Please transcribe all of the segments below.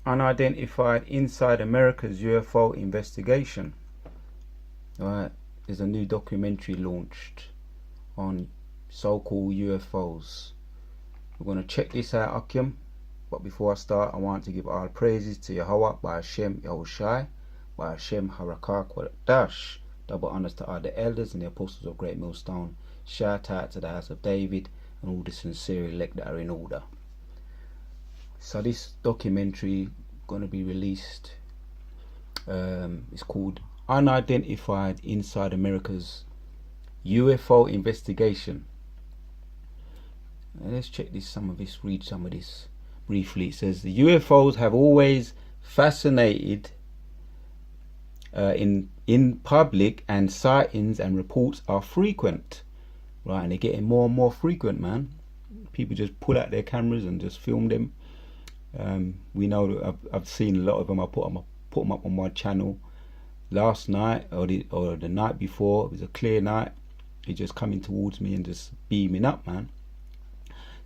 Unidentified inside America's UFO investigation. Right, there's a new documentary launched on so-called UFOs. We're going to check this out, Akim. But before I start, I want to give all praises to Yahweh, by Hashem Yahushai, by Hashem Harakah Dash. Double honors to all the elders and the apostles of Great Millstone. Shout out to the house of David and all the sincere elect that are in order. So this documentary going to be released. It's called Unidentified Inside America's UFO Investigation. Let's check this. Read some of this briefly. It says the UFOs have always fascinated in public, and sightings and reports are frequent. Right, and they're getting more and more frequent, man. People just pull out their cameras and just film them. We know that I've seen a lot of them. I put them up on my channel last night or the night before. It was a clear night. It just coming towards me and just beaming up, man.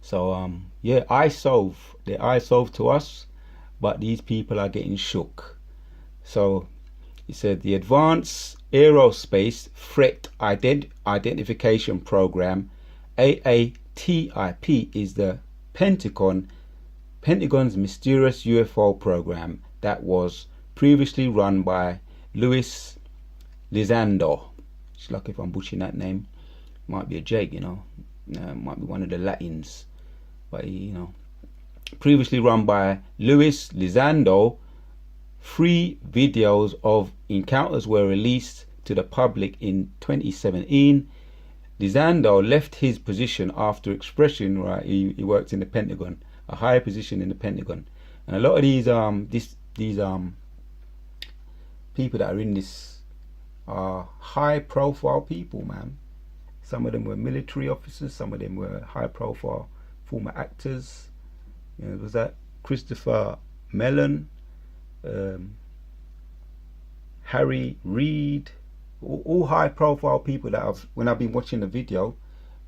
So yeah, they're eye solve to us, but these people are getting shook. So he said the Advanced Aerospace Threat Identification Program, AATIP, is the Pentagon's mysterious UFO program that was previously run by Luis Lizando. It's like if I'm butchering that name, might be a Jake, might be one of the Latins, but previously run by Luis Lizando. 3 videos of encounters were released to the public in 2017. Lizando left his position after expressing, right, he worked in the Pentagon, a high position in the Pentagon, and a lot of these people that are in this are high profile people, man. Some of them were military officers, some of them were high profile former actors. Was that Christopher Mellon, Harry Reid, all high profile people that when I've been watching the video,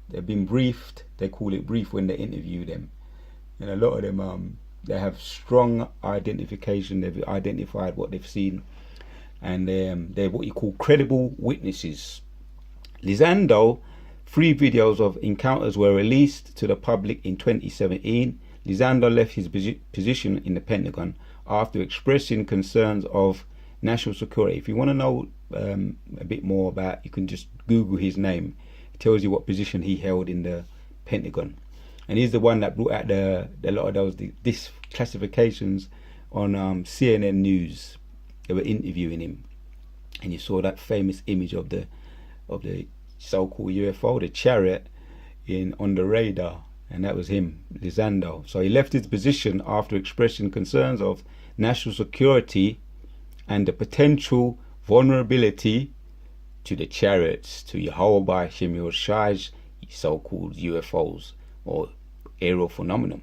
they've been briefed. They call it brief when they interview them, and a lot of them they have strong identification. They've identified what they've seen, and they're what you call credible witnesses. Lizando, 3 videos of encounters were released to the public in 2017. Lizando left his position in the Pentagon after expressing concerns of national security. If you want to know a bit more about, you can just Google his name. It tells you what position he held in the Pentagon. And he's the one that brought out a lot of these classifications on CNN News. They were interviewing him, and you saw that famous image of the so-called UFO, the Chariot, on the radar, and that was him, Lizando. So he left his position after expressing concerns of national security and the potential vulnerability to the Chariots, to Yahweh by Hashem Yahushai's so-called UFOs or aerial phenomenon.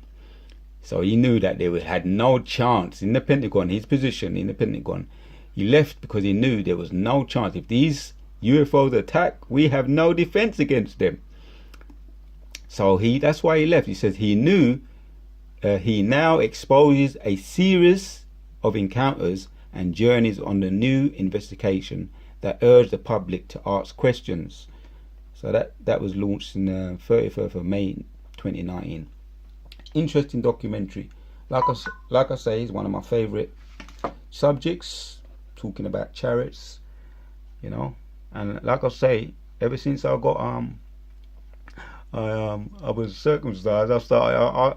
So he knew that they had no chance in the Pentagon, his position in the Pentagon. He left because he knew there was no chance. If these UFOs attack, we have no defense against them. So that's why he left. He says he knew he now exposes a series of encounters and journeys on the new investigation that urge the public to ask questions. So that was launched in the 31st of May 2019. Interesting documentary. Like I say, it's one of my favorite subjects, talking about chariots, and like I say, ever since I got I was circumcised, I started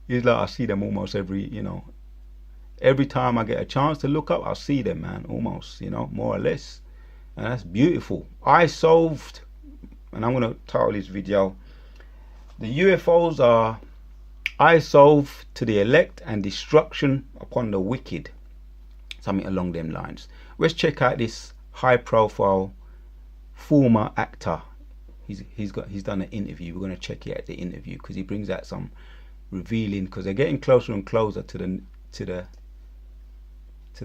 it's like I see them almost every time I get a chance to look up, I see them, man, almost, more or less. And that's beautiful. I solved, and I'm going to title this video, the UFOs are I solve to the elect and destruction upon the wicked. Something along them lines. Let's check out this high profile former actor. He's done an interview. We're going to check out the interview because he brings out some revealing, because they're getting closer and closer to the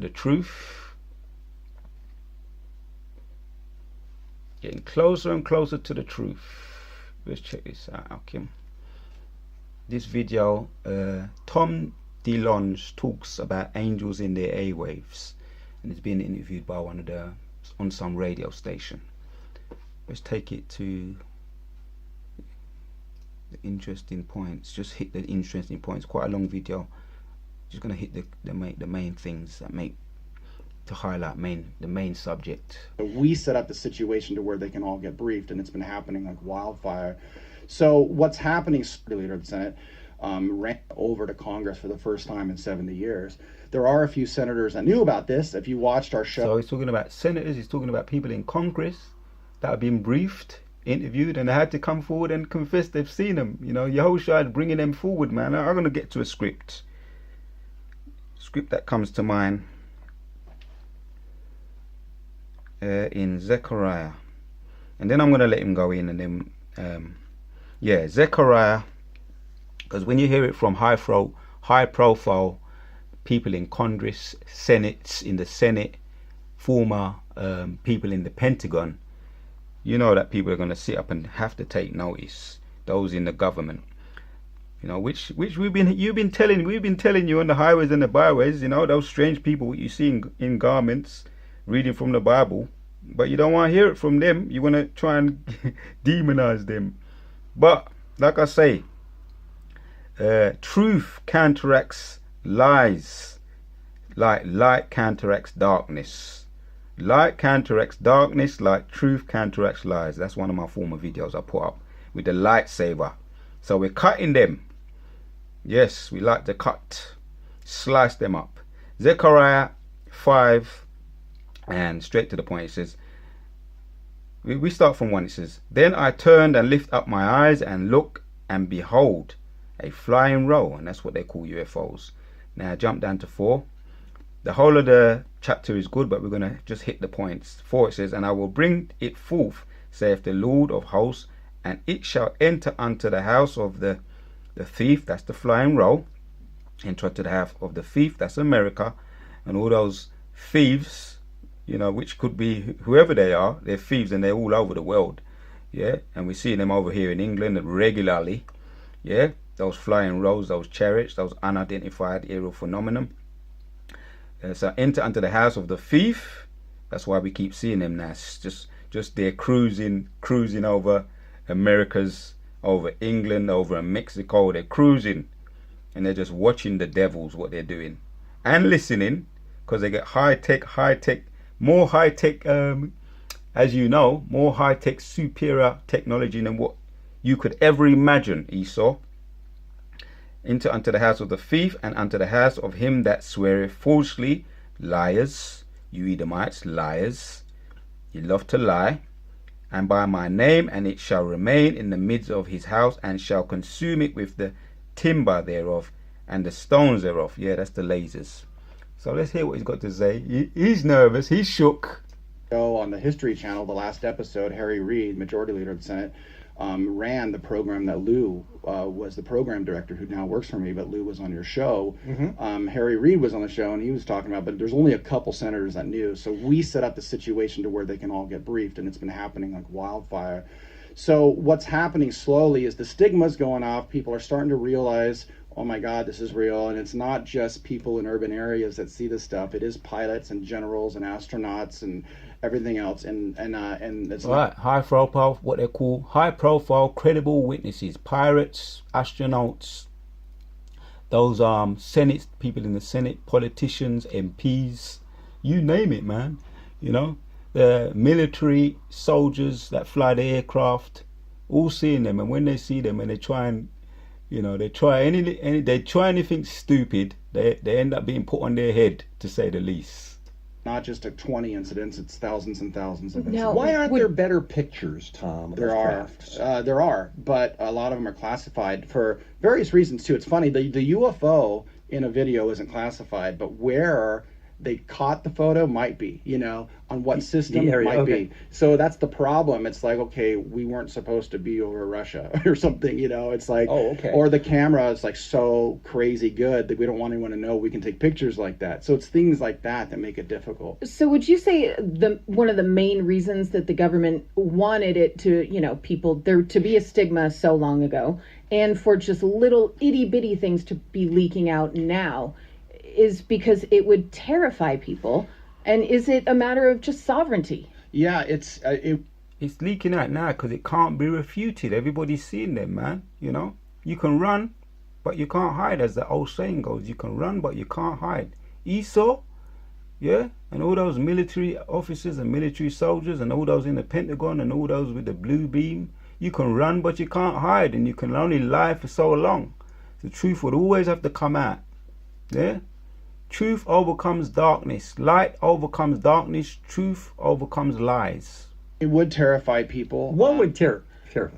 truth. Getting closer and closer to the truth. Let's check this out, Kim. This video, Tom DeLonge talks about angels in their airwaves, and he's being interviewed by on some radio station. Let's take it to the interesting points. Just hit the interesting points. Quite a long video. Just gonna hit the main things that make to highlight the main subject. We set up the situation to where they can all get briefed, and it's been happening like wildfire. So what's happening? The leader of the Senate ran over to Congress for the first time in 70 years. There are a few senators that knew about this. If you watched our show, so he's talking about senators. He's talking about people in Congress that have been briefed, interviewed, and they had to come forward and confess they've seen them. You know, Yahushua bringing them forward, man. I'm gonna get to a script that comes to mind. In Zechariah, and then I'm going to let him go in, and then Zechariah, because when you hear it from high profile people in Congress, in the Senate, former people in the Pentagon, you know that people are going to sit up and have to take notice. Those in the government, you know, which we've been telling you on the highways and the byways, you know, those strange people you see in garments reading from the Bible, but you don't want to hear it from them. You want to try and demonize them. But like I say, truth counteracts lies, like light counteracts darkness. Light counteracts darkness like truth counteracts lies. That's one of my former videos I put up with the lightsaber. So we're cutting them. Yes, we like to cut, slice them up. Zechariah 5. And straight to the point, it says, we start from 1. It says, then I turned and lifted up my eyes and looked, and behold, a flying roll. And that's what they call UFOs. Now I jump down to 4. The whole of the chapter is good, but we're going to just hit the points. 4, it says, and I will bring it forth, saith the Lord of hosts, and it shall enter unto the house of the thief, that's the flying roll, enter to the house of the thief, that's America, and all those thieves, you know, which could be whoever they are. They're thieves, and they're all over the world. Yeah, and we see them over here in England regularly. Yeah, those flying rolls, those chariots, those unidentified aerial phenomenon. So enter unto the house of the thief. That's why we keep seeing them now. It's just they're cruising over Americas, over England, over Mexico. They're cruising, and they're just watching the devils, what they're doing, and listening, because they get more high tech, as you know, more high tech, superior technology than what you could ever imagine. Esau, enter unto the house of the thief, and unto the house of him that sweareth falsely. Liars, you Edomites, liars, you love to lie. And by my name, and it shall remain in the midst of his house, and shall consume it with the timber thereof and the stones thereof. Yeah, that's the lasers. So let's hear what he's got to say. He's nervous. He's shook. On the History Channel, the last episode, Harry Reid, Majority Leader of the Senate, ran the program that Lou was the program director, who now works for me, but Lou was on your show. Mm-hmm. Harry Reid was on the show, and he was talking about, but there's only a couple senators that knew. So we set up the situation to where they can all get briefed, and it's been happening like wildfire. So what's happening slowly is the stigma's going off. People are starting to realize, oh my God, this is real. And it's not just people in urban areas that see this stuff. It is pilots and generals and astronauts and everything else. And it's right. High profile, what they call high profile, credible witnesses, pirates, astronauts, those Senate people in the Senate, politicians, MPs, you name it, man. You know, the military soldiers that fly the aircraft, all seeing them. And when they see them and they try and, you know, they try anything stupid, they end up being put on their head, to say the least. Not just 20 incidents, it's thousands and thousands of incidents. No, why aren't there better pictures, Tom, of those crafts? There are, but a lot of them are classified for various reasons too. It's funny, the UFO in a video isn't classified, but where they caught the photo might be, you know, on what system might be. So that's the problem. It's like, okay, we weren't supposed to be over Russia or something, you know. It's like, or the camera is like so crazy good that we don't want anyone to know we can take pictures like that. So it's things like that that make it difficult. So would you say one of the main reasons that the government wanted it to, you know, there to be a stigma so long ago, and for just little itty bitty things to be leaking out now is because it would terrify people. And is it a matter of just sovereignty? Yeah, it's leaking out now because it can't be refuted. Everybody's seeing them, man. You know, you can run, but you can't hide, as the old saying goes. You can run, but you can't hide. Esau, yeah, and all those military officers and military soldiers and all those in the Pentagon and all those with the blue beam, you can run, but you can't hide, and you can only lie for so long. The truth would always have to come out. Yeah. Truth overcomes darkness. Light overcomes darkness. Truth overcomes lies. It would terrify people. What would terrify?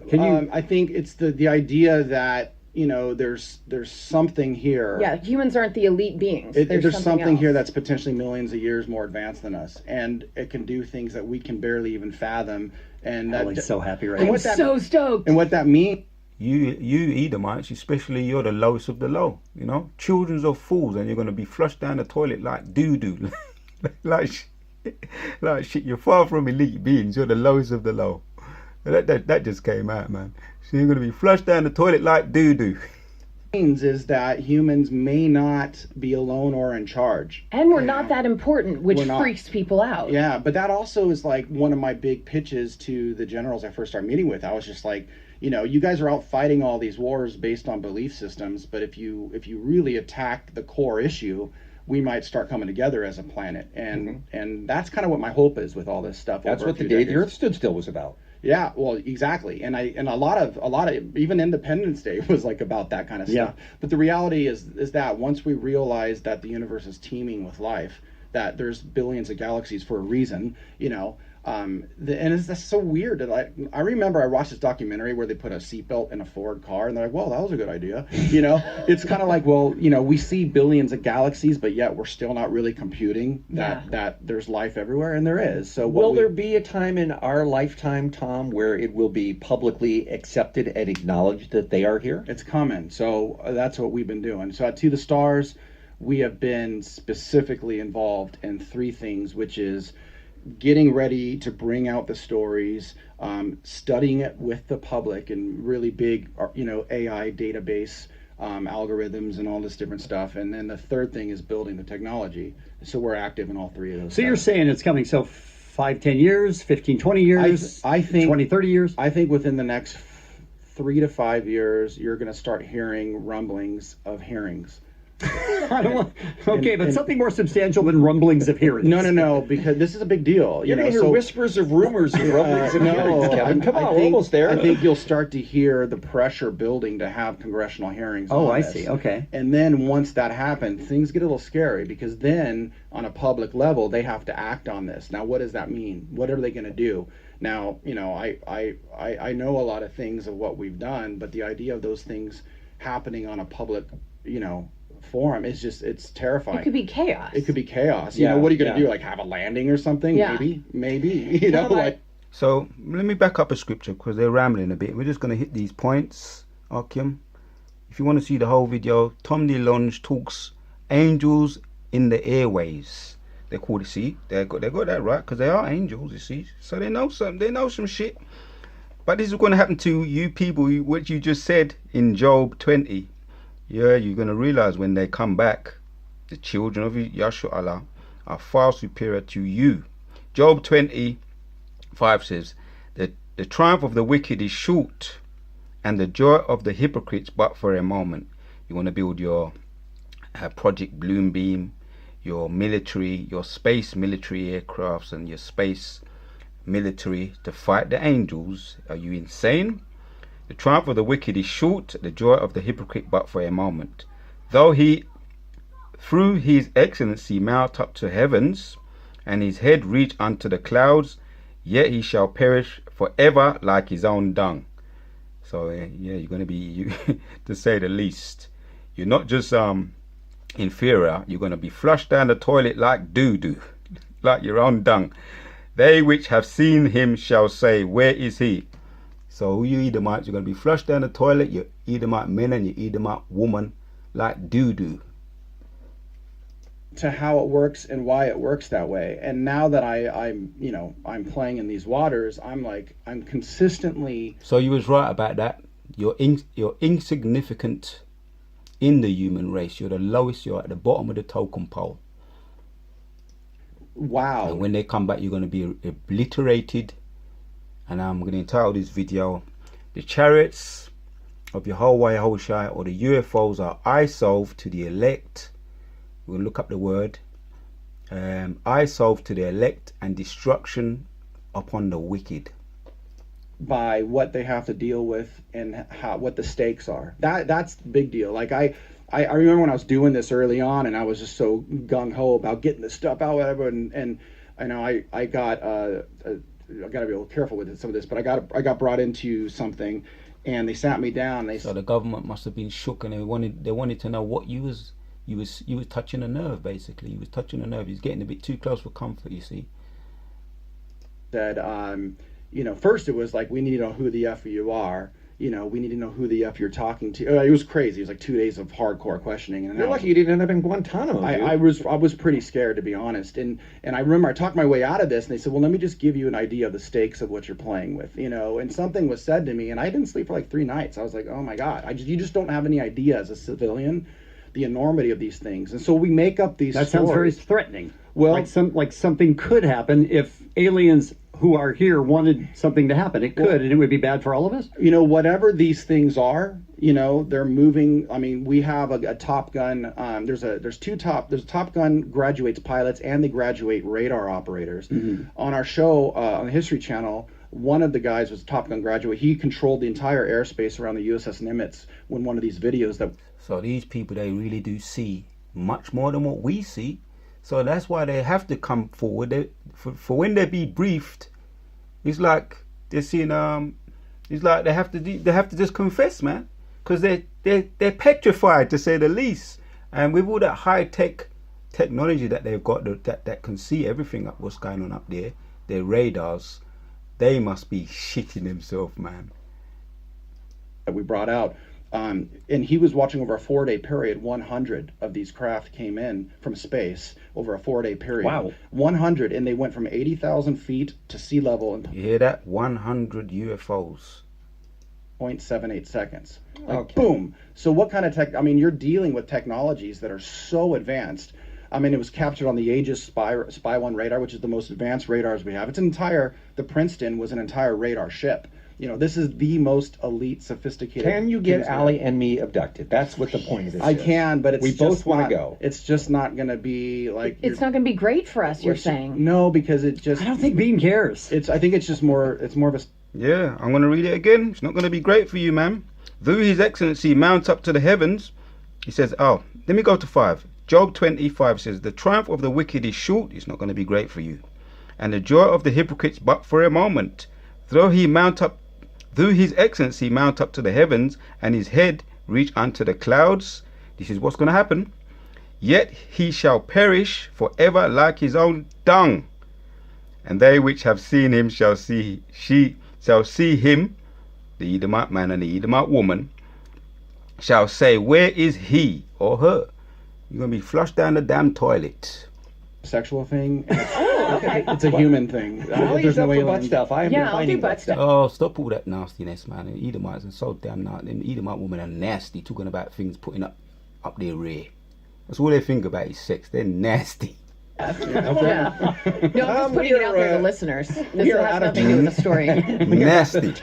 Can you? I think it's the idea that, you know, there's something here. Yeah, humans aren't the elite beings. There's something else here that's potentially millions of years more advanced than us, and it can do things that we can barely even fathom. And Ellie's so happy right and now. I'm so stoked. And what that means. You Edomites, especially, you're the lowest of the low. You know, children are fools, and you're going to be flushed down the toilet like doo-doo, like shit. You're far from elite beings. You're the lowest of the low. That just came out, man. So you're going to be flushed down the toilet like doo-doo. Is that humans may not be alone or in charge, and we're not that important, which We're not. freaks people out. Yeah, but that also is like one of my big pitches to the generals I first started meeting with. I was just like, you know, you guys are out fighting all these wars based on belief systems, but if you really attack the core issue, we might start coming together as a planet. And that's kind of what my hope is with all this stuff. That's over what a the few Day the decades. Earth Stood Still was about. Yeah, well, exactly. And a lot of even Independence Day was like about that kind of stuff. Yeah. But the reality is that once we realize that the universe is teeming with life, that there's billions of galaxies for a reason, you know, and that's so weird. That I remember I watched this documentary where they put a seatbelt in a Ford car, and they're like, well, that was a good idea. You know, it's kind of like, well, you know, we see billions of galaxies, but yet we're still not really computing that there's life everywhere, and there is. So Will there be a time in our lifetime, Tom, where it will be publicly accepted and acknowledged that they are here? It's coming. So that's what we've been doing. So at To the Stars, we have been specifically involved in three things, which is getting ready to bring out the stories, studying it with the public and really big, you know, AI database, algorithms and all this different stuff. And then the third thing is building the technology. So we're active in all three of those. So you're saying it's coming, so 5, 10 years, 15, 20 years, I think 20, 30 years? I think within the next 3 to 5 years, you're going to start hearing rumblings of hearings. I don't want, okay, but something more substantial than rumblings of hearings. No, because this is a big deal. You're going to hear whispers of rumors and rumblings of hearings, Kevin. Come on, we're almost there. I think you'll start to hear the pressure building to have congressional hearings. Oh, on I this. see. Okay. And then once that happens, things get a little scary because then on a public level, they have to act on this. Now, what does that mean? What are they going to do? Now, you know, I know a lot of things of what we've done, but the idea of those things happening on a public, you know, forum is just, it's terrifying. It could be chaos. It could be chaos. You know, what are you going to do? Like have a landing or something? Yeah. Maybe. You know, like. So let me back up a scripture because they're rambling a bit. We're just going to hit these points, Arkham. If you want to see the whole video, Tom DeLonge talks angels in the airways. They call it. See, they got that right because they are angels. You see, so they know some shit. But this is going to happen to you people. What you just said in Job 20. Yeah, you're going to realize when they come back, the children of Yahshua are far superior to you. Job 20:5 says that the triumph of the wicked is short, and the joy of the hypocrites but for a moment. You want to build your Project Bloombeam, your military, your space military aircrafts, and your space military to fight the angels. Are you insane? The triumph of the wicked is short, the joy of the hypocrite but for a moment. Though he, through his excellency, mount up to heavens, and his head reach unto the clouds, yet he shall perish forever like his own dung. So yeah, you're going to be, to say the least, you're not just inferior, you're going to be flushed down the toilet like doo-doo, like your own dung. They which have seen him shall say, where is he? So you Edomites, you're going to be flushed down the toilet, you Edomite men and you Edomite woman, like doo-doo. To how it works and why it works that way. And now that I'm playing in these waters, I'm consistently. So you was right about that. You're insignificant in the human race. You're the lowest. You're at the bottom of the totem pole. Wow. And when they come back, you're going to be obliterated. And I'm going to entitle this video, "The Chariots of Yahweh Yahushai, or the UFOs, are eye salve to the elect." We'll look up the word. Eye salve to the elect, and destruction upon the wicked. By what they have to deal with and what the stakes are. That's the big deal. Like I remember when I was doing this early on, and I was just so gung ho about getting this stuff out, whatever. And I know I got I got to be a little careful with some of this, but I got brought into something, and they sat me down. So the government must have been shook, and they wanted to know what you was touching a nerve. Basically, you was touching a nerve. He's getting a bit too close for comfort. You see. Said, first it was like, we need to know who the F you are. We need to know who the F you're talking to. It was crazy. It was like 2 days of hardcore questioning. And You're lucky you didn't end up in Guantanamo. I was pretty scared, to be honest. And I remember I talked my way out of this, and they said, well, let me just give you an idea of the stakes of what you're playing with, And something was said to me, and I didn't sleep for like 3 nights. I was like, oh my God, you just don't have any idea as a civilian the enormity of these things. And so we make up these That stories. sounds very threatening. Well, like something could happen if aliens who are here wanted something to happen. It could, and it would be bad for all of us. Whatever these things are, they're moving. I mean, we have a Top Gun. There's Top Gun graduates pilots, and they graduate radar operators. Mm-hmm. On our show on the History Channel, one of the guys was a Top Gun graduate. He controlled the entire airspace around the USS Nimitz when one of these videos that. So these people, they really do see much more than what we see. So that's why they have to come forward. For when they be briefed, it's like they're seeing. It's like they have to just confess, man, because they're petrified, to say the least. And with all that high technology that they've got, that can see everything what's going on up there, their radars, they must be shitting themselves, man. That we brought out. And he was watching over a 4-day period. 100 of these craft came in from space over a 4-day period. Wow. 100, and they went from 80,000 feet to sea level in You hear that? 100 UFOs. 0.78 seconds. Like, Okay. boom. So what kind of tech? I mean, you're dealing with technologies that are so advanced. I mean, it was captured on the Aegis Spy 1 radar, which is the most advanced radars we have. The Princeton was an entire radar ship. This is the most elite, sophisticated. Can you get things Allie and me abducted? That's what the point of this I is. can, but we both want not- to go. It's just not going to be like. It's not going to be great for us, you're saying. No, because it just. I don't think Bean cares. I think it's just more. It's more of a. Yeah, I'm going to read it again. It's not going to be great for you, man. Though His Excellency mount up to the heavens, he says, let me go to 5. Job 25 says, the triumph of the wicked is short. It's not going to be great for you. And the joy of the hypocrites but for a moment. Though His Excellency mount up to the heavens, and his head reach unto the clouds. This is what's going to happen. Yet he shall perish forever like his own dung. And they which have seen him shall see him, the Edomite man and the Edomite woman, shall say, where is he or her? You're going to be flushed down the damn toilet. Sexual thing. Okay. It's a human thing. Allie's There's no up for alien. butt stuff. I have Yeah, been I'll finding do butt butt stuff. Oh, stop all that nastiness, man. The Edomites are so damn nasty. The Edomite women are nasty, talking about things putting up their rear. That's all they think about is sex. They're nasty. Yeah. No, I'm just putting it out there to listeners. This we are has out of nothing to do with the story. Nasty.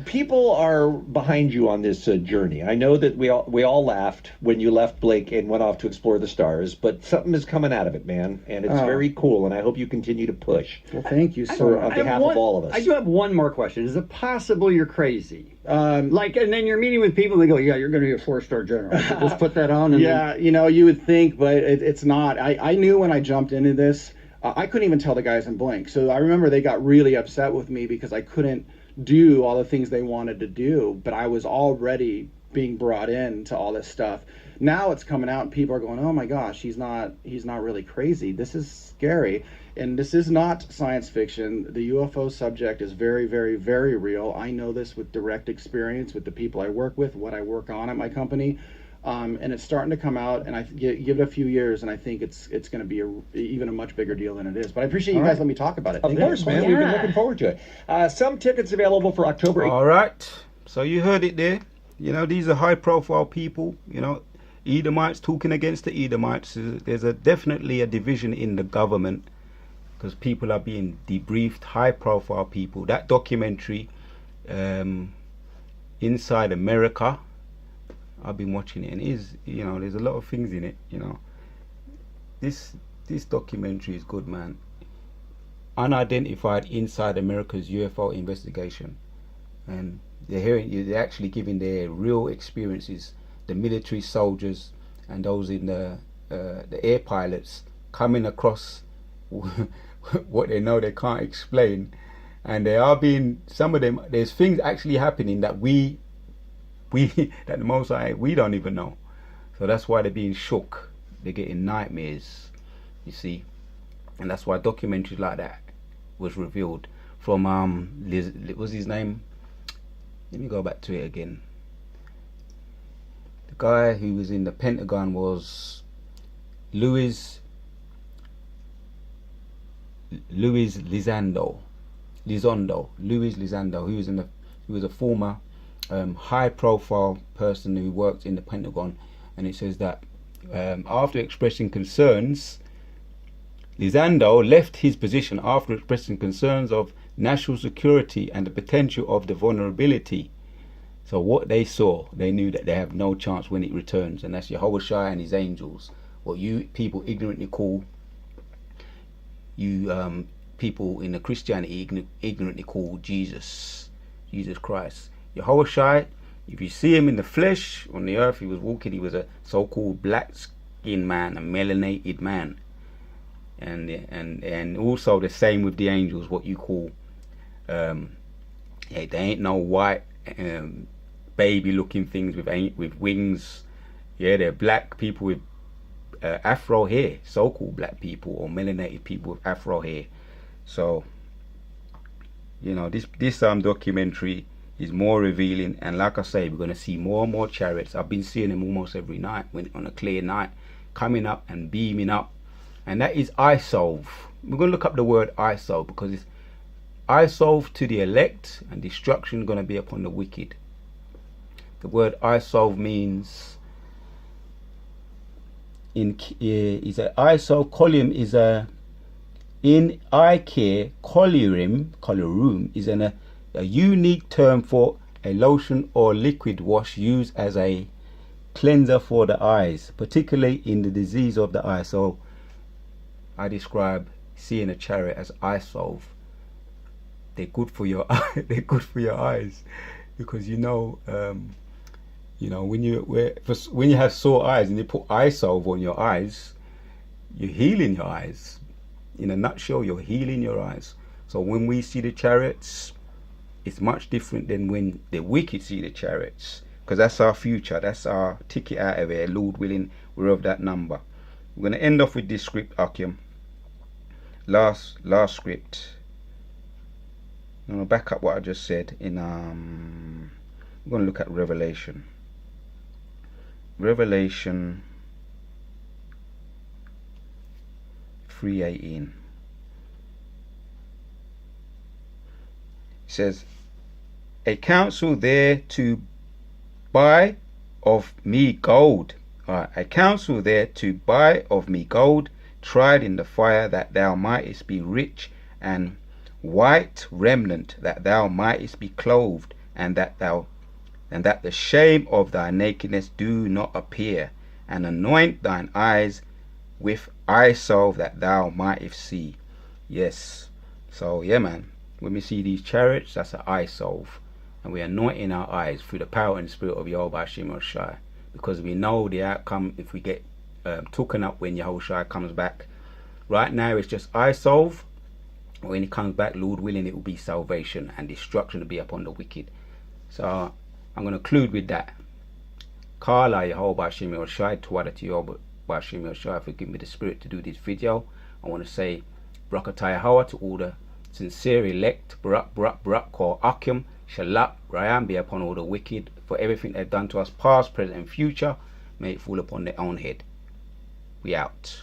People are behind you on this journey. I know that we all laughed when you left Blake and went off to explore the stars, but something is coming out of it, man, and it's very cool. And I hope you continue to push. Well, thank you so For much. on behalf of all of us. I do have one more question. Is it possible you're crazy? And then you're meeting with people, and they go, yeah, you're going to be a 4-star general. So just put that on. And Yeah, you would think, but it's not. I knew when I jumped into this, I couldn't even tell the guys in Blink. So I remember they got really upset with me because I couldn't do all the things they wanted to do, but I was already being brought in to all this stuff. Now it's coming out and people are going, oh my gosh, he's not really crazy. This is scary. And this is not science fiction. The UFO subject is very, very, very real. I know this with direct experience with the people I work with, what I work on at my company. and it's starting to come out. And I give it a few years, and I think it's going to be even a much bigger deal than it is. But I appreciate you guys letting me talk about it. Of course, man. We've been looking forward to it. Some tickets available for October 8th. All right. So you heard it there. You know, these are high-profile people. You know, Edomites talking against the Edomites. There's definitely a division in the government because people are being debriefed. High-profile people. That documentary, Inside America, I've been watching it, and there's a lot of things in it. You know, this documentary is good, man. Unidentified Inside America's UFO investigation, and they're actually giving their real experiences. The military soldiers and those in the air pilots coming across what they know they can't explain, and they are being, some of them, there's things actually happening that we that the Most High, we don't even know. So that's why they're being shook. They're getting nightmares, you see, and that's why documentaries like that was revealed from what was his name? Let me go back to it again. The guy who was in the Pentagon was Louis Lizondo. He was a former high-profile person who worked in the Pentagon, and it says that after expressing concerns, Lizondo left his position after expressing concerns of national security and the potential of the vulnerability. So what they saw, they knew that they have no chance when it returns, and that's Yahushua and his angels. What you people ignorantly call, people in the Christianity ignorantly call Jesus Christ. Yahushua, if you see him in the flesh on the earth, he was walking, he was a so-called black-skinned man, a melanated man. And also the same with the angels, what you call, they ain't no white baby-looking things with wings. Yeah, they're black people with afro hair, so-called black people or melanated people with afro hair. So, you know, this documentary is more revealing, and like I say, we're going to see more and more chariots. I've been seeing them almost every night, when on a clear night, coming up and beaming up. And that is isolve. We're going to look up the word isolve, because it's isolve to the elect, and destruction going to be upon the wicked. The word isolve means is a isolve. Colium is a in eye care. Colorum is a unique term for a lotion or liquid wash used as a cleanser for the eyes, particularly in the disease of the eye. So I describe seeing a chariot as eye salve. They're good for your they're good for your eyes, because when you have sore eyes and you put eye salve on your eyes, you're healing your eyes. In a nutshell, you're healing your eyes. So when we see the chariots, it's much different than when the wicked see the chariots, because that's our future, that's our ticket out of here. Lord willing, we're of that number. We're going to end off with this script, Akim. Last script. I'm going to back up what I just said. We're going to look at Revelation. Revelation 3:18. It says, a counsel there to buy of me gold. A counsel there to buy of me gold, tried in the fire, that thou mightest be rich, and white remnant, that thou mightest be clothed, and that the shame of thy nakedness do not appear, and anoint thine eyes with eye salve, that thou mightest see. Yes. So yeah, man, when we see these chariots, that's an eye salve, and we're anointing our eyes through the power and spirit of Yahweh Shem Shai, because we know the outcome if we get taken up when Yahushua comes back. Right now it's just eye salve. When he comes back, Lord willing, it will be salvation, and destruction will be upon the wicked. So I'm going to conclude with that. Kala Yahweh Shem Shai, Tawada to Yahweh Shem Shai for giving me the spirit to do this video. I want to say Brakatah Yahweh to all the sincere elect, Barak, call Akim, Shalak, Rayam be upon all the wicked for everything they've done to us, past, present, and future. may it fall upon their own head. We out.